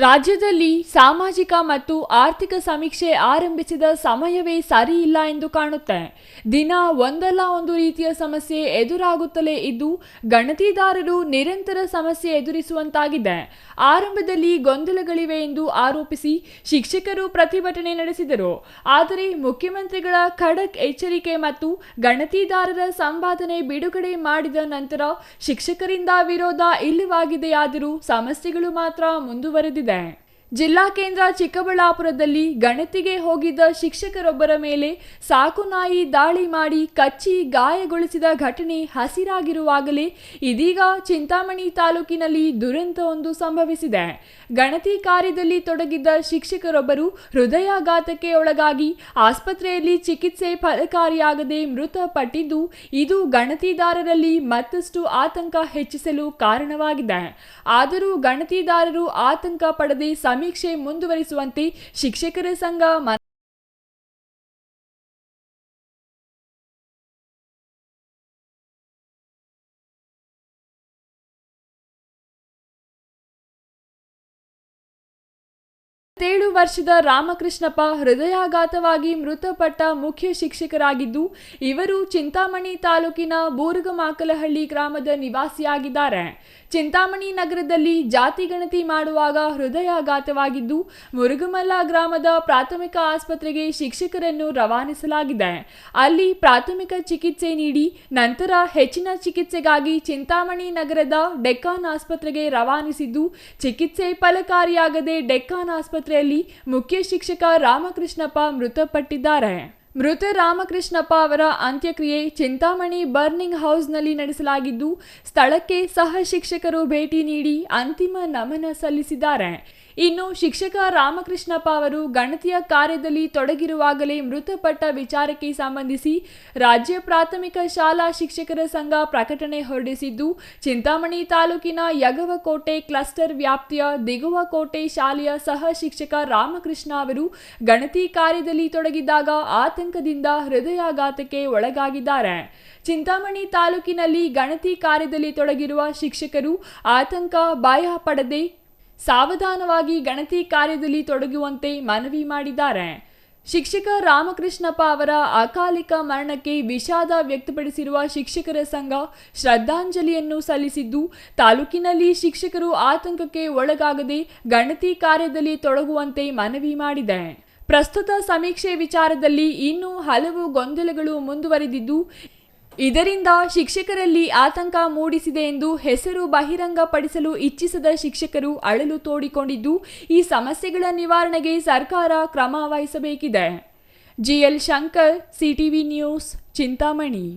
ರಾಜ್ಯದಲ್ಲಿ ಸಾಮಾಜಿಕ ಮತ್ತು ಆರ್ಥಿಕ ಸಮೀಕ್ಷೆ ಆರಂಭಿಸಿದ ಸಮಯವೇ ಸರಿ ಇಲ್ಲ ಎಂದು ಕಾಣುತ್ತೆ. ದಿನ ಒಂದಲ್ಲ ಒಂದು ರೀತಿಯ ಸಮಸ್ಯೆ ಎದುರಾಗುತ್ತಲೇ ಇದ್ದು ಗಣತಿದಾರರು ನಿರಂತರ ಸಮಸ್ಯೆ ಎದುರಿಸುವಂತಾಗಿದೆ. ಆರಂಭದಲ್ಲಿ ಗೊಂದಲಗಳಿವೆ ಎಂದು ಆರೋಪಿಸಿ ಶಿಕ್ಷಕರು ಪ್ರತಿಭಟನೆ ನಡೆಸಿದರು. ಆದರೆ ಮುಖ್ಯಮಂತ್ರಿಗಳ ಖಡಕ್ ಎಚ್ಚರಿಕೆ ಮತ್ತು ಗಣತಿದಾರರ ಸಂವಾದನೆ ಬಿಡುಗಡೆ ಮಾಡಿದ ನಂತರ ಶಿಕ್ಷಕರಿಂದ ವಿರೋಧ ಇಲ್ಲವಾಗಿದೆಯಾದರೂ ಸಮಸ್ಯೆಗಳು ಮಾತ್ರ ಮುಂದುವರೆದಿದೆ. ಜಿಲ್ಲಾ ಕೇಂದ್ರ ಚಿಕ್ಕಬಳ್ಳಾಪುರದಲ್ಲಿ ಗಣತಿಗೆ ಹೋಗಿದ್ದ ಶಿಕ್ಷಕರೊಬ್ಬರ ಮೇಲೆ ಸಾಕುನಾಯಿ ದಾಳಿ ಮಾಡಿ ಕಚ್ಚಿ ಗಾಯಗೊಳಿಸಿದ ಘಟನೆ ಹಸಿರಾಗಿರುವಾಗಲೇ ಇದೀಗ ಚಿಂತಾಮಣಿ ತಾಲೂಕಿನಲ್ಲಿ ದುರಂತವೊಂದು ಸಂಭವಿಸಿದೆ. ಗಣತಿ ಕಾರ್ಯದಲ್ಲಿ ತೊಡಗಿದ್ದ ಶಿಕ್ಷಕರೊಬ್ಬರು ಹೃದಯಾಘಾತಕ್ಕೆ ಒಳಗಾಗಿ ಆಸ್ಪತ್ರೆಯಲ್ಲಿ ಚಿಕಿತ್ಸೆ ಫಲಕಾರಿಯಾಗದೆ ಮೃತಪಟ್ಟಿದ್ದು, ಇದು ಗಣತಿದಾರರಲ್ಲಿ ಮತ್ತಷ್ಟು ಆತಂಕ ಹೆಚ್ಚಿಸಲು ಕಾರಣವಾಗಿದೆ. ಆದರೂ ಗಣತಿದಾರರು ಆತಂಕ ಪಡದೆ ಸಮೀಕ್ಷೆ ಮುಂದುವರಿಸುವಂತೆ ಶಿಕ್ಷಕರ ಸಂಘ ವರ್ಷದ ರಾಮಕೃಷ್ಣಪ್ಪ ಹೃದಯಾಘಾತವಾಗಿ ಮೃತಪಟ್ಟ ಮುಖ್ಯ ಶಿಕ್ಷಕರಾಗಿದ್ದು, ಇವರು ಚಿಂತಾಮಣಿ ತಾಲೂಕಿನ ಬೂರಗಮಾಕಲಹಳ್ಳಿ ಗ್ರಾಮದ ನಿವಾಸಿಯಾಗಿದ್ದಾರೆ. ಚಿಂತಾಮಣಿ ನಗರದಲ್ಲಿ ಜಾತಿ ಗಣತಿ ಮಾಡುವಾಗ ಹೃದಯಾಘಾತವಾಗಿದ್ದು ಮುರುಗಮಲ್ಲ ಗ್ರಾಮದ ಪ್ರಾಥಮಿಕ ಆಸ್ಪತ್ರೆಗೆ ಶಿಕ್ಷಕರನ್ನು ರವಾನಿಸಲಾಗಿದೆ. ಅಲ್ಲಿ ಪ್ರಾಥಮಿಕ ಚಿಕಿತ್ಸೆ ನೀಡಿ ನಂತರ ಹೆಚ್ಚಿನ ಚಿಕಿತ್ಸೆಗಾಗಿ ಚಿಂತಾಮಣಿ ನಗರದ ಡೆಕ್ಕಾನ್ ಆಸ್ಪತ್ರೆಗೆ ರವಾನಿಸಿದ್ದು, ಚಿಕಿತ್ಸೆ ಫಲಕಾರಿಯಾಗದೆ ಡೆಕ್ಕಾನ್ ಆಸ್ಪತ್ರೆಯಲ್ಲಿ ಮುಖ್ಯ ಶಿಕ್ಷಕ ರಾಮಕೃಷ್ಣಪ್ಪ ಮೃತಪಟ್ಟಿದ್ದಾರೆ. ಮೃತ ರಾಮಕೃಷ್ಣಪ್ಪ ಅವರ ಅಂತ್ಯಕ್ರಿಯೆ ಚಿಂತಾಮಣಿ ಬರ್ನಿಂಗ್ ಹೌಸ್ನಲ್ಲಿ ನಡೆಸಲಾಗಿದ್ದು, ಸ್ಥಳಕ್ಕೆ ಸಹ ಶಿಕ್ಷಕರು ಭೇಟಿ ನೀಡಿ ಅಂತಿಮ ನಮನ ಸಲ್ಲಿಸಿದ್ದಾರೆ. ಇನ್ನು ಶಿಕ್ಷಕ ರಾಮಕೃಷ್ಣಪ್ಪ ಅವರು ಗಣತಿಯ ಕಾರ್ಯದಲ್ಲಿ ತೊಡಗಿರುವಾಗಲೇ ಮೃತಪಟ್ಟ ವಿಚಾರಕ್ಕೆ ಸಂಬಂಧಿಸಿ ರಾಜ್ಯ ಪ್ರಾಥಮಿಕ ಶಾಲಾ ಶಿಕ್ಷಕರ ಸಂಘ ಪ್ರಕಟಣೆ ಹೊರಡಿಸಿದ್ದು, ಚಿಂತಾಮಣಿ ತಾಲೂಕಿನ ಯಗವಕೋಟೆ ಕ್ಲಸ್ಟರ್ ವ್ಯಾಪ್ತಿಯ ದಿಗುವಕೋಟೆ ಶಾಲೆಯ ಸಹ ಶಿಕ್ಷಕ ರಾಮಕೃಷ್ಣ ಅವರು ಗಣತಿ ಕಾರ್ಯದಲ್ಲಿ ತೊಡಗಿದ್ದಾಗ ಆತಂಕದಿಂದ ಹೃದಯಾಘಾತಕ್ಕೆ ಒಳಗಾಗಿದ್ದಾರೆ. ಚಿಂತಾಮಣಿ ತಾಲೂಕಿನಲ್ಲಿ ಗಣತಿ ಕಾರ್ಯದಲ್ಲಿ ತೊಡಗಿರುವ ಶಿಕ್ಷಕರು ಆತಂಕ ಭಯ ಪಡದೆ ಸಾವಧಾನವಾಗಿ ಗಣತಿ ಕಾರ್ಯದಲ್ಲಿ ತೊಡಗುವಂತೆ ಮನವಿ ಮಾಡಿದ್ದಾರೆ. ಶಿಕ್ಷಕ ರಾಮಕೃಷ್ಣಪ್ಪ ಅವರ ಅಕಾಲಿಕ ಮರಣಕ್ಕೆ ವಿಷಾದ ವ್ಯಕ್ತಪಡಿಸಿರುವ ಶಿಕ್ಷಕರ ಸಂಘ ಶ್ರದ್ಧಾಂಜಲಿಯನ್ನು ಸಲ್ಲಿಸಿದ್ದು, ತಾಲೂಕಿನಲ್ಲಿ ಶಿಕ್ಷಕರು ಆತಂಕಕ್ಕೆ ಒಳಗಾಗದೆ ಗಣತಿ ಕಾರ್ಯದಲ್ಲಿ ತೊಡಗುವಂತೆ ಮನವಿ ಮಾಡಿದೆ. ಪ್ರಸ್ತುತ ಸಮೀಕ್ಷೆ ವಿಚಾರದಲ್ಲಿ ಇನ್ನೂ ಹಲವು ಗೊಂದಲಗಳು ಮುಂದುವರೆದಿದ್ದು, ಇದರಿಂದ ಶಿಕ್ಷಕರಲ್ಲಿ ಆತಂಕ ಮೂಡಿಸಿದೆ ಎಂದು ಹೆಸರು ಬಹಿರಂಗಪಡಿಸಲು ಇಚ್ಛಿಸದ ಶಿಕ್ಷಕರು ಅಳಲು ತೋಡಿಕೊಂಡಿದ್ದು, ಈ ಸಮಸ್ಯೆಗಳ ನಿವಾರಣೆಗೆ ಸರ್ಕಾರ ಕ್ರಮ ವಹಿಸಬೇಕಿದೆ. G L Shankar, CTV news, Chintamani.